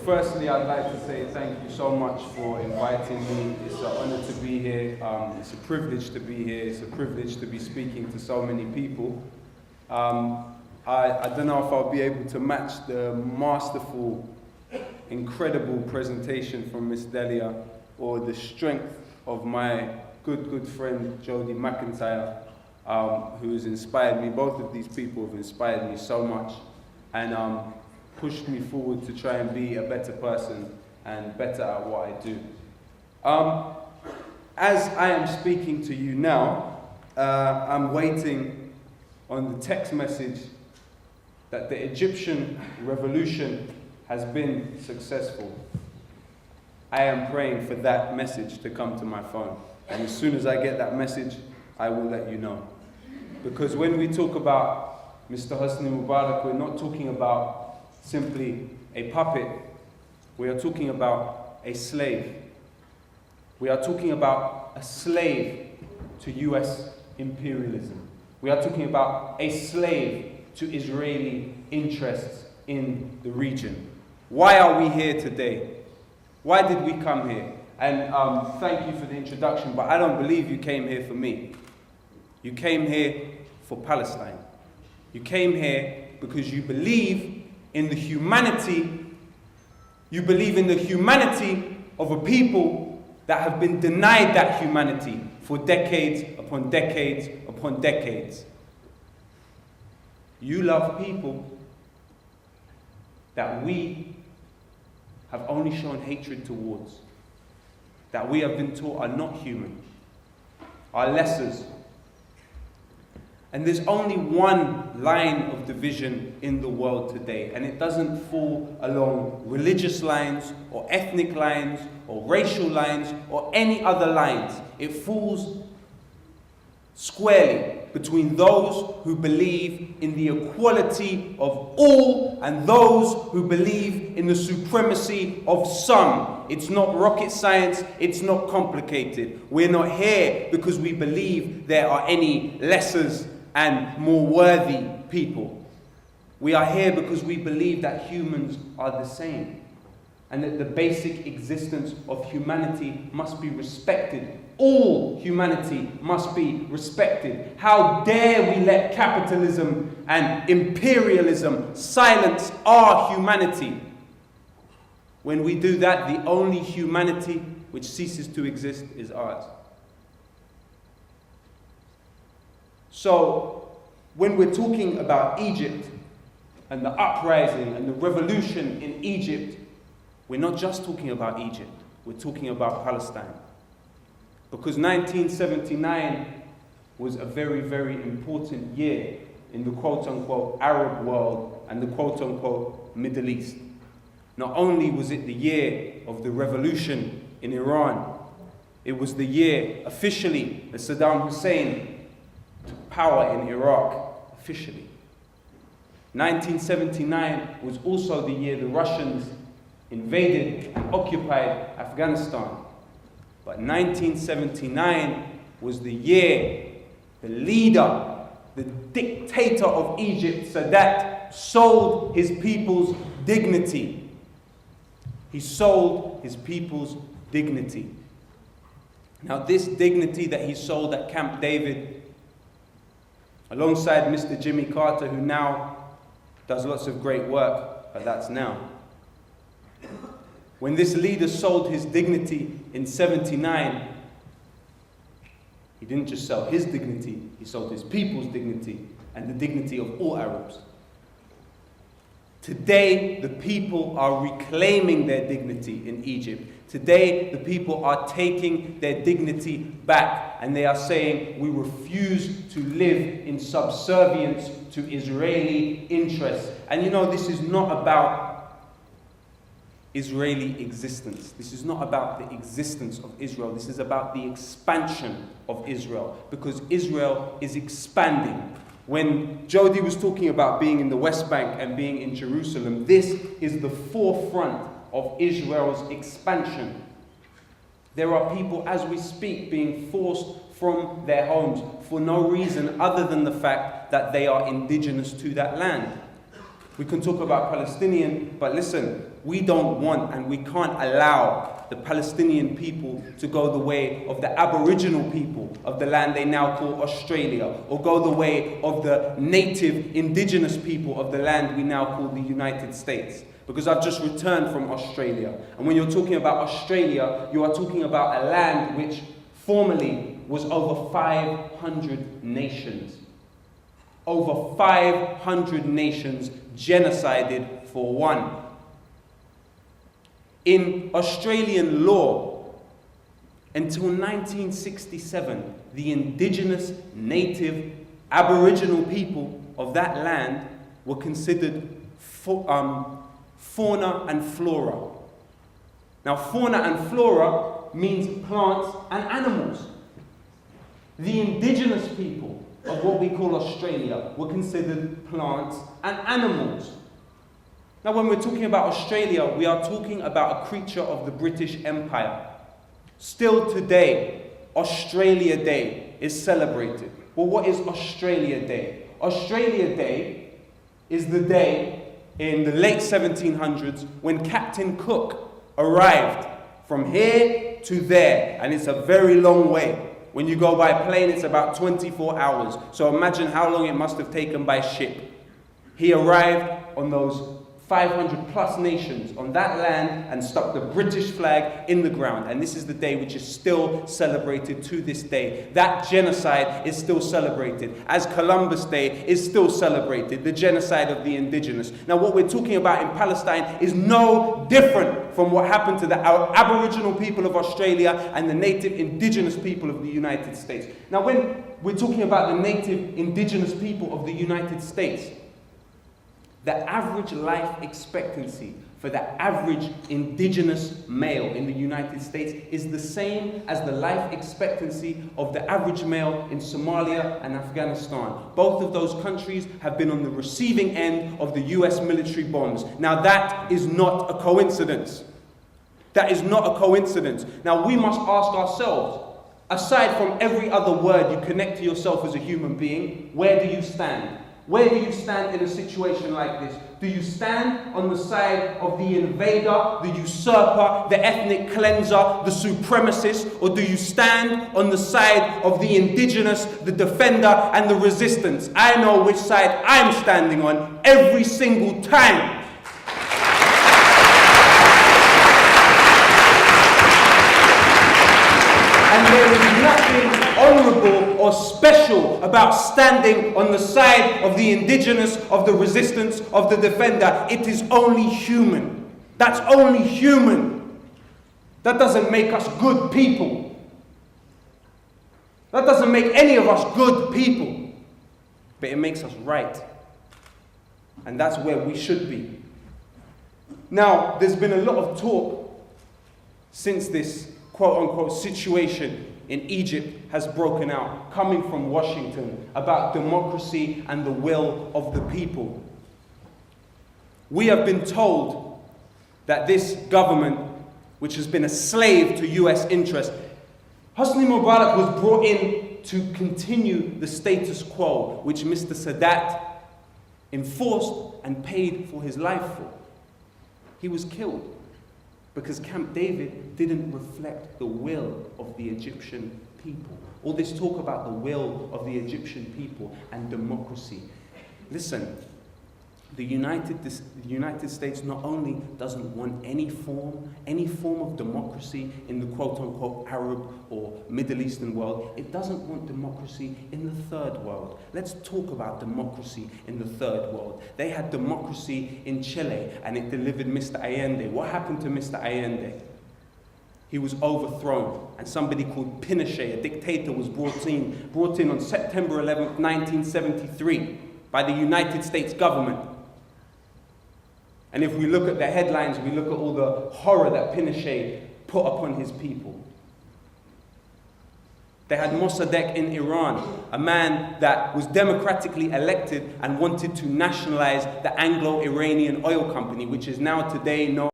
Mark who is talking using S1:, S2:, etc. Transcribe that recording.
S1: Firstly, I'd like to say thank you so much for inviting me. It's an honor to be here. It's a privilege to be here. It's a privilege to be speaking to so many people. I don't know if I'll be able to match the masterful, incredible presentation from Miss Dahlia or the strength of my good friend Jody McIntyre, who has inspired me. Both of these people have inspired me so much and pushed me forward to try and be a better person and better at what I do. As I am speaking to you now, I'm waiting on the text message that the Egyptian revolution has been successful. I am praying for that message to come to my phone. And as soon as I get that message, I will let you know. Because when we talk about Mr. Hosni Mubarak, we're not talking about simply a puppet. We are talking about a slave. We are talking about a slave to US imperialism. We are talking about a slave to Israeli interests in the region. Why are we here today? Why did we come here? And thank you for the introduction, but I don't believe you came here for me. You came here for Palestine. You came here because you believe in the humanity, of a people that have been denied that humanity for decades upon decades upon decades. You love people that we have only shown hatred towards, that we have been taught are not human, are lessers. And there's only one line of division in the world today, and it doesn't fall along religious lines, or ethnic lines, or racial lines, or any other lines. It falls squarely between those who believe in the equality of all and those who believe in the supremacy of some. It's not rocket science, it's not complicated. We're not here because we believe there are any lessers and more worthy people. We are here because we believe that humans are the same and that the basic existence of humanity must be respected. All humanity must be respected. How dare we let capitalism and imperialism silence our humanity? When we do that, the only humanity which ceases to exist is ours. So, when we're talking about Egypt and the uprising and the revolution in Egypt, we're not just talking about Egypt, we're talking about Palestine. Because 1979 was a very, very important year in the quote-unquote Arab world and the quote-unquote Middle East. Not only was it the year of the revolution in Iran, it was the year officially that Saddam Hussein took power in Iraq, officially. 1979 was also the year the Russians invaded and occupied Afghanistan. But 1979 was the year the leader, the dictator of Egypt, Sadat, sold his people's dignity. He sold his people's dignity. Now this dignity that he sold at Camp David, alongside Mr. Jimmy Carter, who now does lots of great work, but that's now. When this leader sold his dignity in '79, he didn't just sell his dignity, he sold his people's dignity and the dignity of all Arabs. Today, the people are reclaiming their dignity in Egypt. Today, the people are taking their dignity back, and they are saying, we refuse to live in subservience to Israeli interests. And you know, this is not about Israeli existence. This is not about the existence of Israel. This is about the expansion of Israel, because Israel is expanding. When Jody was talking about being in the West Bank and being in Jerusalem, this is the forefront of Israel's expansion. There are people, as we speak, being forced from their homes for no reason other than the fact that they are indigenous to that land. We can talk about Palestinian, but listen, we don't want and we can't allow the Palestinian people to go the way of the Aboriginal people of the land they now call Australia, or go the way of the native indigenous people of the land we now call the United States. Because I've just returned from Australia. And when you're talking about Australia, you are talking about a land which formerly was over 500 nations. Over 500 nations genocided for one. In Australian law, until 1967, the indigenous, native, Aboriginal people of that land were considered fauna and flora. Now, fauna and flora means plants and animals. The indigenous people of what we call Australia were considered plants and animals. Now, when we're talking about Australia, we are talking about a creature of the British Empire. Still today, Australia Day is celebrated. Well, what is Australia Day? Australia Day is the day in the late 1700s when Captain Cook arrived from here to there, and it's a very long way. When you go by plane, it's about 24 hours. So imagine how long it must have taken by ship. He arrived on those 500 plus nations on that land and stuck the British flag in the ground. And this is the day which is still celebrated to this day. That genocide is still celebrated, as Columbus Day is still celebrated, the genocide of the indigenous. Now, what we're talking about in Palestine is no different from what happened to the Aboriginal people of Australia and the native indigenous people of the United States. Now, when we're talking about the native indigenous people of the United States, the average life expectancy for the average indigenous male in the United States is the same as the life expectancy of the average male in Somalia and Afghanistan. Both of those countries have been on the receiving end of the US military bombs. Now, that is not a coincidence. That is not a coincidence. Now, we must ask ourselves, aside from every other word you connect to yourself as a human being, where do you stand? Where do you stand in a situation like this? Do you stand on the side of the invader, the usurper, the ethnic cleanser, the supremacist, or do you stand on the side of the indigenous, the defender, and the resistance? I know which side I'm standing on every single time. And there is nothing honorable or special about standing on the side of the indigenous, of the resistance, of the defender. It is only human. That's only human. That doesn't make us good people. That doesn't make any of us good people. But it makes us right. And that's where we should be. Now, there's been a lot of talk since this quote-unquote situation in Egypt has broken out, coming from Washington, about democracy and the will of the people. We have been told that this government, which has been a slave to US interests, Hosni Mubarak was brought in to continue the status quo, which Mr. Sadat enforced and paid for his life for. He was killed because Camp David didn't reflect the will of the Egyptian people. All this talk about the will of the Egyptian people and democracy. Listen, the United States not only doesn't want any form of democracy in the quote-unquote Arab or Middle Eastern world, it doesn't want democracy in the third world. Let's talk about democracy in the third world. They had democracy in Chile and it delivered Mr. Allende. What happened to Mr. Allende? He was overthrown, and somebody called Pinochet, a dictator, was brought in on September 11th, 1973 by the United States government. And if we look at the headlines, we look at all the horror that Pinochet put upon his people. They had Mossadegh in Iran, a man that was democratically elected and wanted to nationalize the Anglo-Iranian oil company, which is now today known